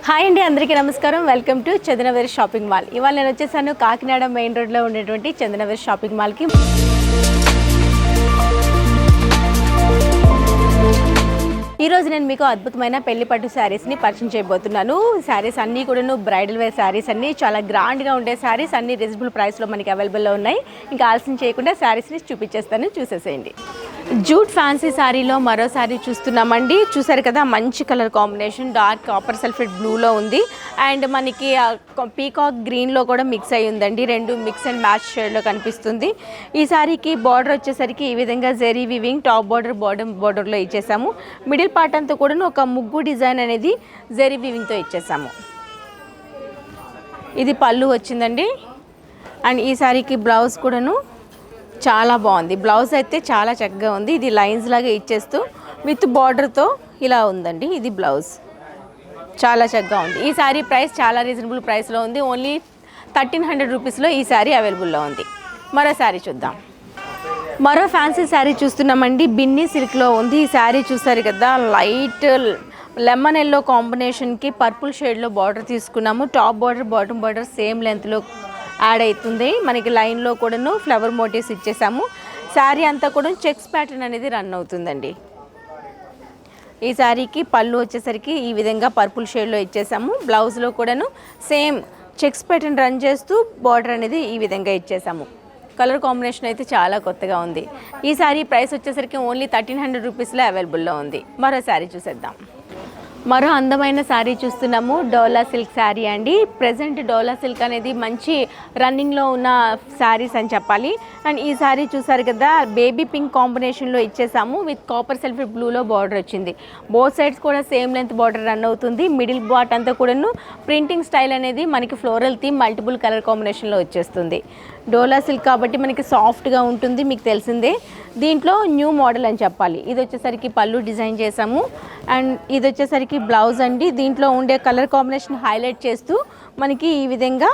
Hi అండి, అందరికీ నమస్కారం. వెల్కమ్ టు చందనవేర్ షాపింగ్ మాల్. ఇవాళ నేను వచ్చేసాను కాకినాడ మెయిన్ రోడ్లో ఉండేటువంటి చందనవేర్ షాపింగ్ మాల్కి. ఈరోజు నేను మీకు అద్భుతమైన పెళ్లి పట్టు శారీస్ని పరిచయం చేయబోతున్నాను. శారీస్ అన్నీ కూడా బ్రైడల్ వేర్ శారీస్ అన్నీ చాలా గ్రాండ్గా ఉండే శారీస్ అన్నీ రీజనబుల్ ప్రైస్లో మనకి అవైలబుల్లో ఉన్నాయి. ఇంకా ఆలస్యం చేయకుండా శారీస్ని చూపించేస్తాను, చూసేసేయండి. జూట్ ఫ్యాన్సీ శారీలో మరో శారీ చూస్తున్నామండి. చూసారు కదా, మంచి colour combination, dark copper sulphate బ్లూలో ఉంది అండ్ మనకి పీకాక్ గ్రీన్లో కూడా మిక్స్ అయ్యి ఉందండి. రెండు మిక్స్ అండ్ మ్యాచ్ షేడ్లో కనిపిస్తుంది. ఈ శారీకి బార్డర్ వచ్చేసరికి ఈ విధంగా zari weaving top border bottom బార్డర్లో ఇచ్చేసాము. మిడిల్ పార్ట్ అంతా కూడా ఒక ముగ్గు డిజైన్ అనేది జెరీ వివింగ్తో ఇచ్చేసాము. ఇది పళ్ళు వచ్చిందండి. అండ్ ఈ శారీకి బ్లౌజ్ కూడాను చాలా బాగుంది. బ్లౌజ్ అయితే చాలా చక్కగా ఉంది. ఇది లైన్స్ లాగా ఇచ్చేస్తూ విత్ బార్డర్తో ఇలా ఉందండి. ఇది బ్లౌజ్ చాలా చక్కగా ఉంది. ఈ శారీ ప్రైస్ చాలా రీజనబుల్ ప్రైస్లో ఉంది. ఓన్లీ 1300 రూపీస్లో ఈ శారీ అవైలబుల్లో ఉంది. మరో శారీ చూద్దాం. మరో ఫ్యాన్సీ శారీ చూస్తున్నామండి. బిన్నీ సిల్క్లో ఉంది. ఈ శారీ చూసారు కదా, లైట్ లెమన్ ఎల్లో కాంబినేషన్కి పర్పుల్ షేడ్లో బార్డర్ తీసుకున్నాము. Top border bottom border same లెంత్లో యాడ్ అవుతుంది. మనకి లైన్లో కూడాను ఫ్లవర్ మోటివ్స్ ఇచ్చేసాము. శారీ అంతా కూడా చెక్స్ ప్యాటర్న్ అనేది రన్ అవుతుందండి. ఈ శారీకి పళ్ళు వచ్చేసరికి ఈ విధంగా పర్పుల్ షేడ్లో ఇచ్చేసాము. బ్లౌజ్లో కూడాను సేమ్ చెక్స్ ప్యాటర్న్ రన్ చేస్తూ బార్డర్ అనేది ఈ విధంగా ఇచ్చేసాము. కలర్ కాంబినేషన్ అయితే చాలా కొత్తగా ఉంది. ఈ శారీ ప్రైస్ వచ్చేసరికి ఓన్లీ 1300 రూపీస్లో అవైలబుల్లో ఉంది. మరో శారీ చూసేద్దాం. మరో అందమైన శారీ చూస్తున్నాము. డోలా సిల్క్ శారీ అండి. ప్రజెంట్ డోలా సిల్క్ అనేది మంచి రన్నింగ్లో ఉన్న శారీస్ అని చెప్పాలి. అండ్ ఈ శారీ చూసారు కదా, బేబీ పింక్ కాంబినేషన్లో ఇచ్చేసాము. విత్ కాపర్ సల్ఫేట్ బ్లూలో బార్డర్ వచ్చింది. బోత్ సైడ్స్ కూడా సేమ్ లెంత్ బార్డర్ రన్ అవుతుంది. మిడిల్ బాట్ అంతా కూడాను ప్రింటింగ్ స్టైల్ అనేది మనకి ఫ్లోరల్ థీమ్ మల్టిపుల్ కలర్ కాంబినేషన్లో వచ్చేస్తుంది. డోలా సిల్క్ కాబట్టి మనకి సాఫ్ట్గా ఉంటుంది, మీకు తెలిసిందే. దీంట్లో న్యూ మోడల్ అని చెప్పాలి. ఇది వచ్చేసరికి పళ్ళు డిజైన్ చేసాము. అండ్ ఇది వచ్చేసరికి బ్లౌజ్ అండి. దీంట్లో ఉండే కలర్ కాంబినేషన్ హైలైట్ చేస్తూ మనకి ఈ విధంగా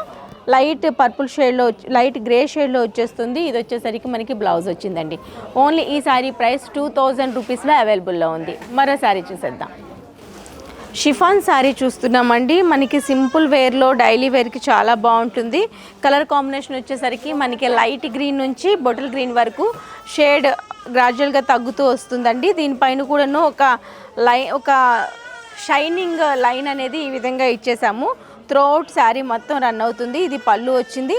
లైట్ పర్పుల్ షేడ్లో లైట్ గ్రే షేడ్లో వచ్చేస్తుంది. ఇది వచ్చేసరికి మనకి బ్లౌజ్ వచ్చిందండి. ఓన్లీ ఈ శారీ ప్రైస్ 2000 రూపీస్లో అవైలబుల్లో ఉంది. మరో శారీ చూసేద్దాం. షిఫాన్ శారీ చూస్తున్నామండి. మనకి సింపుల్ వేర్లో డైలీ వేర్కి చాలా బాగుంటుంది. కలర్ కాంబినేషన్ వచ్చేసరికి మనకి లైట్ గ్రీన్ నుంచి బొటిల్ గ్రీన్ వరకు షేడ్ గ్రాడ్యువల్గా తగ్గుతూ వస్తుందండి. దీనిపైన కూడాను ఒక షైనింగ్ లైన్ అనేది ఈ విధంగా ఇచ్చేసాము. త్రోఅవుట్ శారీ మొత్తం రన్ అవుతుంది. ఇది పళ్ళు వచ్చింది.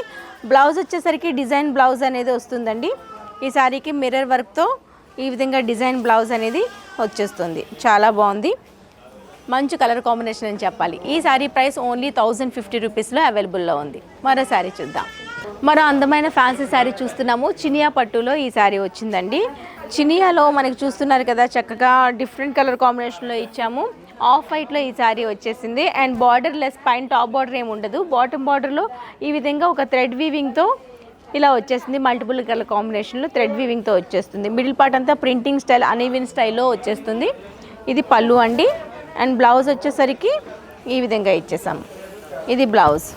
బ్లౌజ్ వచ్చేసరికి డిజైన్ బ్లౌజ్ అనేది వస్తుందండి. ఈ శారీకి మిర్రర్ వర్క్తో ఈ విధంగా డిజైన్ బ్లౌజ్ అనేది వచ్చేస్తుంది. చాలా బాగుంది, మంచి కలర్ కాంబినేషన్ అని చెప్పాలి. ఈ శారీ ప్రైస్ ఓన్లీ 1050 రూపీస్లో అవైలబుల్లో ఉంది. మరో శారీ చూద్దాం. మరో అందమైన ఫ్యాన్సీ శారీ చూస్తున్నాము. చినియా పట్టులో ఈ శారీ వచ్చిందండి. చినియాలో మనకి చూస్తున్నారు కదా, చక్కగా డిఫరెంట్ కలర్ కాంబినేషన్లో ఇచ్చాము. ఆఫ్ వైట్లో ఈ శారీ వచ్చేసింది. అండ్ బార్డర్ లెస్, పైన టాప్ బార్డర్ ఏమి ఉండదు. బాటమ్ బార్డర్లో ఈ విధంగా ఒక థ్రెడ్ వీవింగ్తో ఇలా వచ్చేసింది. మల్టిపుల్ కలర్ కాంబినేషన్లో థ్రెడ్ వీవింగ్తో వచ్చేస్తుంది. మిడిల్ పార్ట్ అంతా ప్రింటింగ్ స్టైల్ అన్ఈవెన్ స్టైల్లో వచ్చేస్తుంది. ఇది పళ్ళు అండి. అండ్ బ్లౌజ్ వచ్చేసరికి ఈ విధంగా ఇచ్చేసాము. ఇది బ్లౌజ్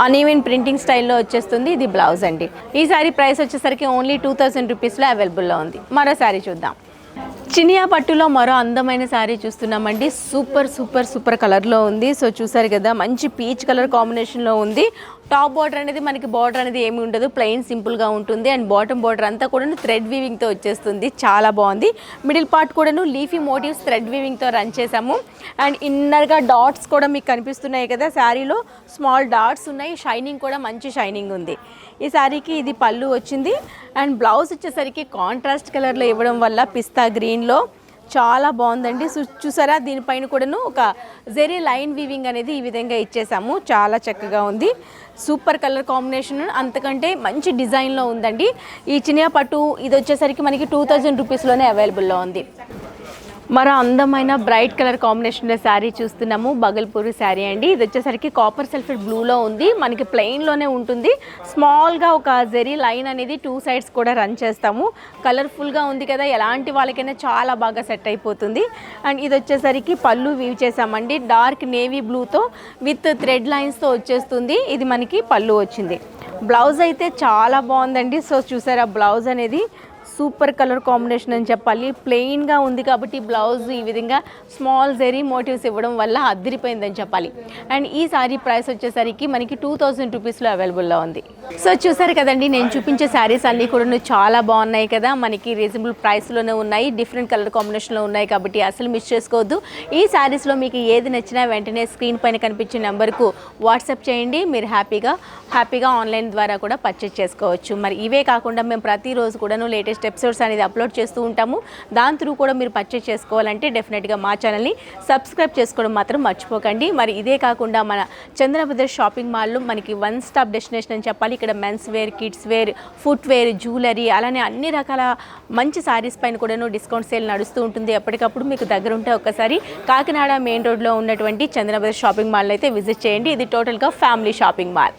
అన్ఈవెన్ ప్రింటింగ్ స్టైల్లో వచ్చేస్తుంది. ఇది బ్లౌజ్ అండి. ఈ శారీ ప్రైస్ వచ్చేసరికి ఓన్లీ 2000 రూపీస్లో అవైలబుల్లో ఉంది. మరో శారీ చూద్దాం. చినియా పట్టులో మరో అందమైన శారీ చూస్తున్నామండి. సూపర్ సూపర్ సూపర్ కలర్లో ఉంది. సో చూసారు కదా, మంచి పీచ్ కలర్ కాంబినేషన్లో ఉంది. టాప్ బార్డర్ అనేది మనకి బార్డర్ అనేది ఏమి ఉండదు, ప్లెయిన్ సింపుల్గా ఉంటుంది. అండ్ బాటమ్ బార్డర్ అంతా కూడా థ్రెడ్ వీవింగ్తో వచ్చేస్తుంది. చాలా బాగుంది. మిడిల్ పార్ట్ కూడాను లీఫీ మోటివ్స్ థ్రెడ్ వీవింగ్తో రన్ చేసాము. అండ్ ఇన్నర్గా డాట్స్ కూడా మీకు కనిపిస్తున్నాయి కదా, శారీలో స్మాల్ డాట్స్ ఉన్నాయి. షైనింగ్ కూడా మంచి షైనింగ్ ఉంది. ఈ శారీకి ఇది పళ్ళు వచ్చింది. అండ్ బ్లౌజ్ వచ్చేసరికి కాంట్రాస్ట్ కలర్లో ఇవ్వడం వల్ల పిస్తా గ్రీన్లో చాలా బాగుందండి. చూసారా, దీనిపైన కూడాను ఒక జెరీ లైన్ వీవింగ్ అనేది ఈ విధంగా ఇచ్చేసాము. చాలా చక్కగా ఉంది. సూపర్ కలర్ కాంబినేషన్, అంతకంటే మంచి డిజైన్లో ఉందండి. ఈ చినియా పట్టు ఇది వచ్చేసరికి మనకి 2000 రూపీస్లోనే అవైలబుల్లో ఉంది. మరో అందమైన బ్రైట్ కలర్ కాంబినేషన్లో శారీ చూస్తున్నాము. బగల్పూరి శారీ అండి. ఇది వచ్చేసరికి కాపర్ సల్ఫేట్ బ్లూలో ఉంది. మనకి ప్లెయిన్లోనే ఉంటుంది. స్మాల్గా ఒక జెరీ లైన్ అనేది 2 సైడ్స్ కూడా రన్ చేస్తాము. కలర్ఫుల్గా ఉంది కదా, ఎలాంటి వాళ్ళకైనా చాలా బాగా సెట్ అయిపోతుంది. అండ్ ఇది వచ్చేసరికి పళ్ళు వీవ్ చేసామండి. డార్క్ నేవీ బ్లూతో విత్ థ్రెడ్ లైన్స్తో వచ్చేస్తుంది. ఇది మనకి పళ్ళు వచ్చింది. బ్లౌజ్ అయితే చాలా బాగుందండి. సో చూసారా, బ్లౌజ్ అనేది సూపర్ కలర్ కాంబినేషన్ అని చెప్పాలి. ప్లెయిన్గా ఉంది కాబట్టి బ్లౌజ్ ఈ విధంగా స్మాల్ జెరీ మోటివ్స్ ఇవ్వడం వల్ల అదిరిపోయిందని చెప్పాలి. అండ్ ఈ సారీ ప్రైస్ వచ్చేసరికి మనకి 2000 రూపీస్లో అవైలబుల్లో ఉంది. సో చూసారు కదండి, నేను చూపించే శారీస్ అన్నీ కూడా చాలా బాగున్నాయి కదా, మనకి రీజనబుల్ ప్రైస్లోనే ఉన్నాయి, డిఫరెంట్ కలర్ కాంబినేషన్లో ఉన్నాయి కాబట్టి అసలు మిస్ చేసుకోవద్దు. ఈ శారీస్లో మీకు ఏది నచ్చినా వెంటనే స్క్రీన్ పైన కనిపించే నెంబర్కు వాట్సాప్ చేయండి. మీరు హ్యాపీగా ఆన్లైన్ ద్వారా కూడా పర్చేస్ చేసుకోవచ్చు. మరి ఇవే కాకుండా మేము ప్రతిరోజు కూడాను లేటెస్ట్ ఎపిసోడ్స్ అనేది అప్లోడ్ చేస్తూ ఉంటాము. దాని త్రూ కూడా మీరు పర్చేస్ చేసుకోవాలంటే డెఫినెట్గా మా ఛానల్ని సబ్స్క్రైబ్ చేసుకోవడం మాత్రం మర్చిపోకండి. మరి ఇదే కాకుండా మన చందన బ్రదర్స్ షాపింగ్ మాల్లో మనకి వన్ స్టాప్ డెస్టినేషన్ అని చెప్పాలి. ఇక్కడ men's wear, kids wear, footwear, jewellery, అలానే అన్ని రకాల మంచి శారీస్ పైన కూడాను డిస్కౌంట్ సేల్ నడుస్తూ ఉంటుంది. ఎప్పటికప్పుడు మీకు దగ్గర ఉంటే ఒక్కసారి కాకినాడ మెయిన్ రోడ్లో ఉన్నటువంటి చందన బ్రదర్స్ షాపింగ్ మాల్ అయితే విజిట్ చేయండి. ఇది టోటల్గా ఫ్యామిలీ షాపింగ్ మాల్.